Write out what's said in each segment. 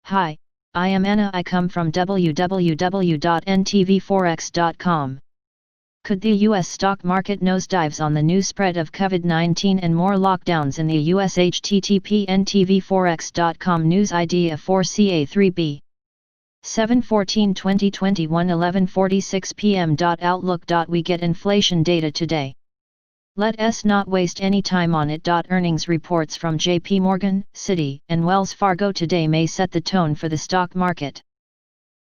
Hi, I am Anna. I come from www.ntvforex.com. Could the US stock market nosedives on the new spread of COVID-19 and more lockdowns in the US? http ntvforex.com news idea 4ca3b 7/14/2021 11:46 p.m. Outlook. We get inflation data today. Let us not waste any time on it. Earnings reports from JP Morgan, Citi, and Wells Fargo today may set the tone for the stock market.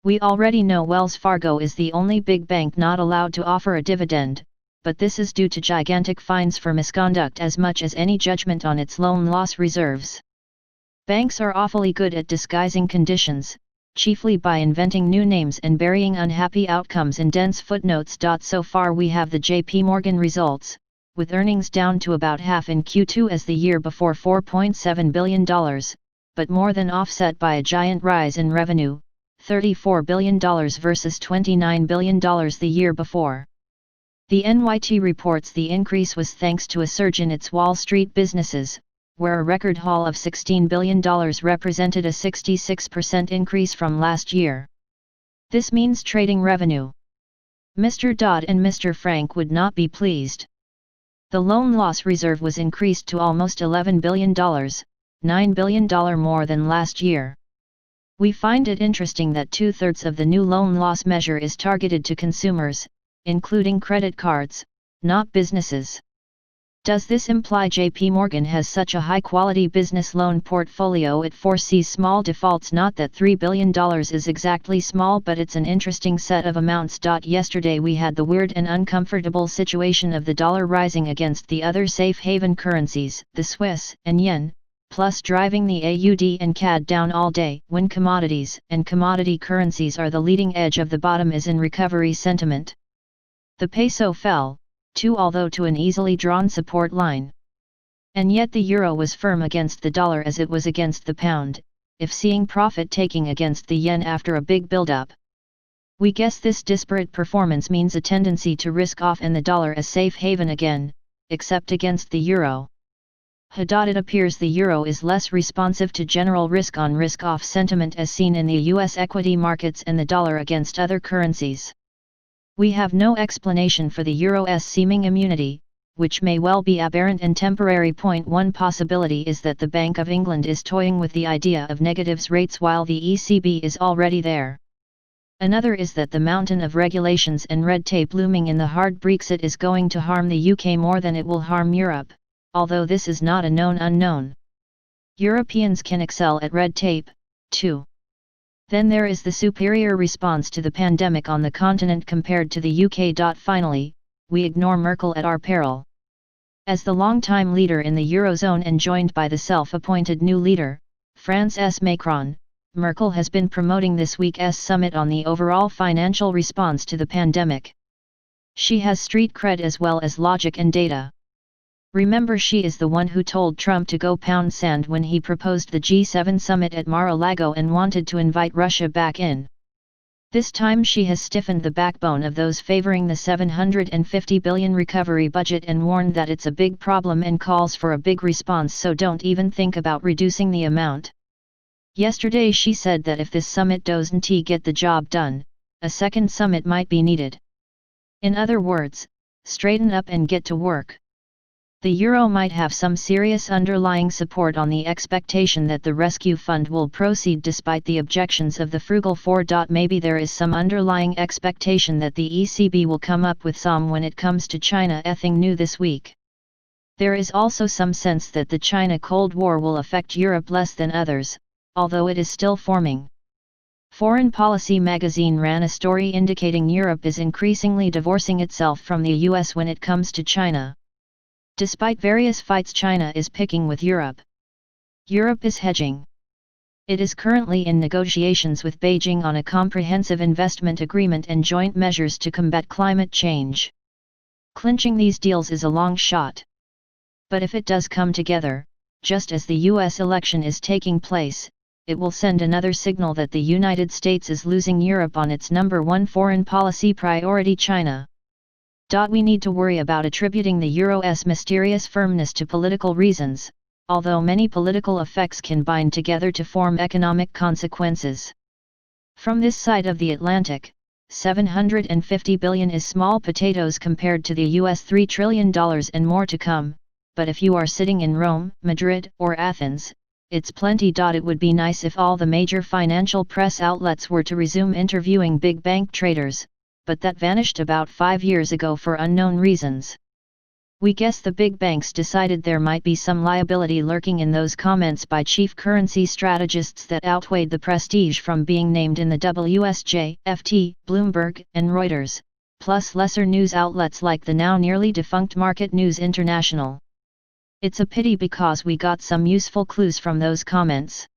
We already know Wells Fargo is the only big bank not allowed to offer a dividend, but this is due to gigantic fines for misconduct as much as any judgment on its loan loss reserves. Banks are awfully good at disguising conditions, chiefly by inventing new names and burying unhappy outcomes in dense footnotes. So far we have the JP Morgan results, with earnings down to about half in Q2 as the year before $4.7 billion, but more than offset by a giant rise in revenue, $34 billion versus $29 billion the year before. The NYT reports the increase was thanks to a surge in its Wall Street businesses, where a record haul of $16 billion represented a 66% increase from last year. This means trading revenue. Mr. Dodd and Mr. Frank would not be pleased. The loan loss reserve was increased to almost $11 billion, $9 billion more than last year. We find it interesting that 2/3 of the new loan loss measure is targeted to consumers, including credit cards, not businesses. Does this imply JP Morgan has such a high-quality business loan portfolio it foresees small defaults? Not that $3 billion is exactly small, but it's an interesting set of amounts. Yesterday we had the weird and uncomfortable situation of the dollar rising against the other safe haven currencies, the Swiss and yen, plus driving the AUD and CAD down all day. When commodities and commodity currencies are the leading edge of the bottom is in recovery sentiment. The peso fell, too, although to an easily drawn support line. And yet the euro was firm against the dollar as it was against the pound, if seeing profit-taking against the yen after a big build-up. We guess this disparate performance means a tendency to risk off and the dollar as safe haven again, except against the euro. It appears the euro is less responsive to general risk-on risk-off sentiment as seen in the US equity markets and the dollar against other currencies. We have no explanation for the euro's seeming immunity, which may well be aberrant and temporary. One possibility is that the Bank of England is toying with the idea of negatives rates while the ECB is already there. Another is that the mountain of regulations and red tape looming in the hard Brexit is going to harm the UK more than it will harm Europe, although this is not a known unknown. Europeans can excel at red tape, too. Then there is the superior response to the pandemic on the continent compared to the UK. Finally, we ignore Merkel at our peril. As the long-time leader in the Eurozone and joined by the self-appointed new leader, France's Macron, Merkel has been promoting this week's summit on the overall financial response to the pandemic. She has street cred as well as logic and data. Remember, she is the one who told Trump to go pound sand when he proposed the G7 summit at Mar-a-Lago and wanted to invite Russia back in. This time she has stiffened the backbone of those favoring the $750 billion recovery budget and warned that it's a big problem and calls for a big response, so don't even think about reducing the amount. Yesterday she said that if this summit doesn't get the job done, a second summit might be needed. In other words, straighten up and get to work. The euro might have some serious underlying support on the expectation that the rescue fund will proceed despite the objections of the frugal four. Maybe there is some underlying expectation that the ECB will come up with some when it comes to China. Nothing new this week. There is also some sense that the China Cold War will affect Europe less than others, although it is still forming. Foreign Policy magazine ran a story indicating Europe is increasingly divorcing itself from the US when it comes to China. Despite various fights, China is picking with Europe. Europe is hedging. It is currently in negotiations with Beijing on a comprehensive investment agreement and joint measures to combat climate change. Clinching these deals is a long shot. But if it does come together, just as the US election is taking place, it will send another signal that the United States is losing Europe on its number one foreign policy priority, China. We need to worry about attributing the euro's mysterious firmness to political reasons, although many political effects can bind together to form economic consequences. From this side of the Atlantic, $750 billion is small potatoes compared to the US $3 trillion and more to come, but if you are sitting in Rome, Madrid, or Athens, it's plenty. It would be nice if all the major financial press outlets were to resume interviewing big bank traders, but that vanished about 5 years ago for unknown reasons. We guess the big banks decided there might be some liability lurking in those comments by chief currency strategists that outweighed the prestige from being named in the WSJ, FT, Bloomberg, and Reuters, plus lesser news outlets like the now nearly defunct Market News International. It's a pity because we got some useful clues from those comments.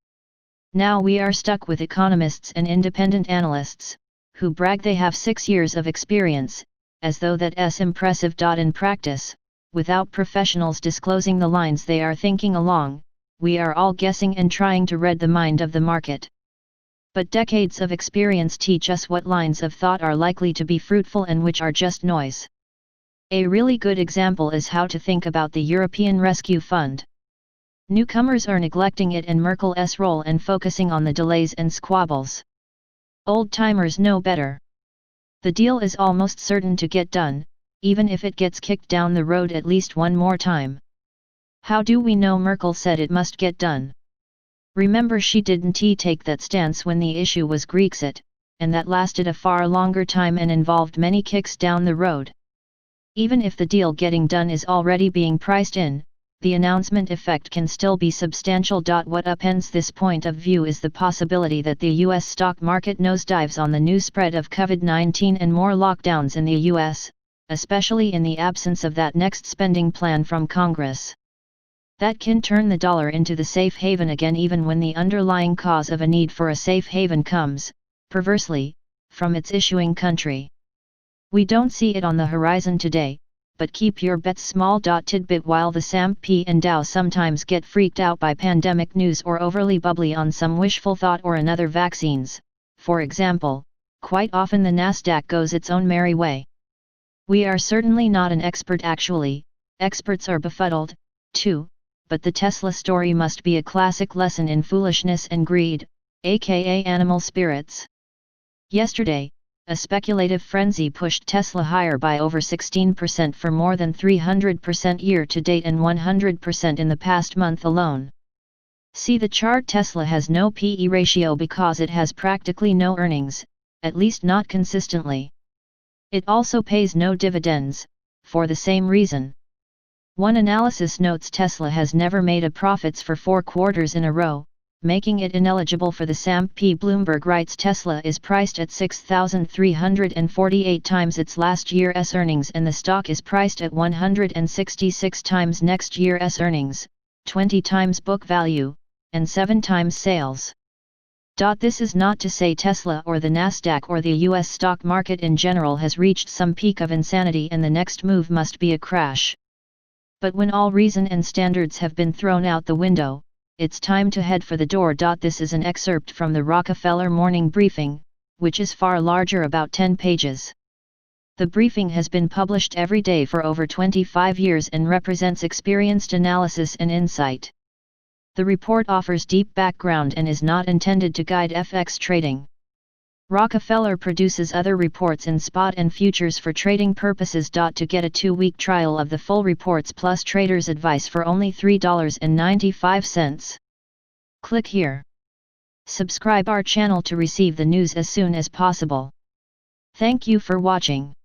Now we are stuck with economists and independent analysts, who brag they have 6 years of experience, as though that's impressive. In practice, without professionals disclosing the lines they are thinking along, we are all guessing and trying to read the mind of the market. But decades of experience teach us what lines of thought are likely to be fruitful and which are just noise. A really good example is how to think about the European Rescue Fund. Newcomers are neglecting it and Merkel's role and focusing on the delays and squabbles. Old-timers know better. The deal is almost certain to get done, even if it gets kicked down the road at least one more time. How do we know Merkel said it must get done? Remember, she didn't take that stance when the issue was Grexit, and that lasted a far longer time and involved many kicks down the road. Even if the deal getting done is already being priced in, the announcement effect can still be substantial. What upends this point of view is the possibility that the US stock market nosedives on the news spread of COVID-19 and more lockdowns in the US, especially in the absence of that next spending plan from Congress. That can turn the dollar into the safe haven again, even when the underlying cause of a need for a safe haven comes, perversely, from its issuing country. We don't see it on the horizon today, but keep your bets small. Tidbit: while the S&P and Dow sometimes get freaked out by pandemic news or overly bubbly on some wishful thought or another, vaccines, for example, quite often the Nasdaq goes its own merry way. We are certainly not an expert. Actually, experts are befuddled, too, but the Tesla story must be a classic lesson in foolishness and greed, aka animal spirits. Yesterday, a speculative frenzy pushed Tesla higher by over 16% for more than 300% year-to-date and 100% in the past month alone. See the chart. Tesla has no P/E ratio because it has practically no earnings, at least not consistently. It also pays no dividends, for the same reason. One analysis notes Tesla has never made a profits for 4 quarters in a row, making it ineligible for the S&P. Bloomberg writes Tesla is priced at 6,348 times its last year's earnings and the stock is priced at 166 times next year's earnings, 20 times book value, and 7 times sales. This is not to say Tesla or the Nasdaq or the US stock market in general has reached some peak of insanity and the next move must be a crash. But when all reason and standards have been thrown out the window, it's time to head for the door. This is an excerpt from the Rockefeller Morning Briefing, which is far larger, about 10 pages. The briefing has been published every day for over 25 years and represents experienced analysis and insight. The report offers deep background and is not intended to guide FX trading. Rockefeller produces other reports in spot and futures for trading purposes. To get a 2-week trial of the full reports plus trader's advice for only $3.95. Click here. Subscribe our channel to receive the news as soon as possible. Thank you for watching.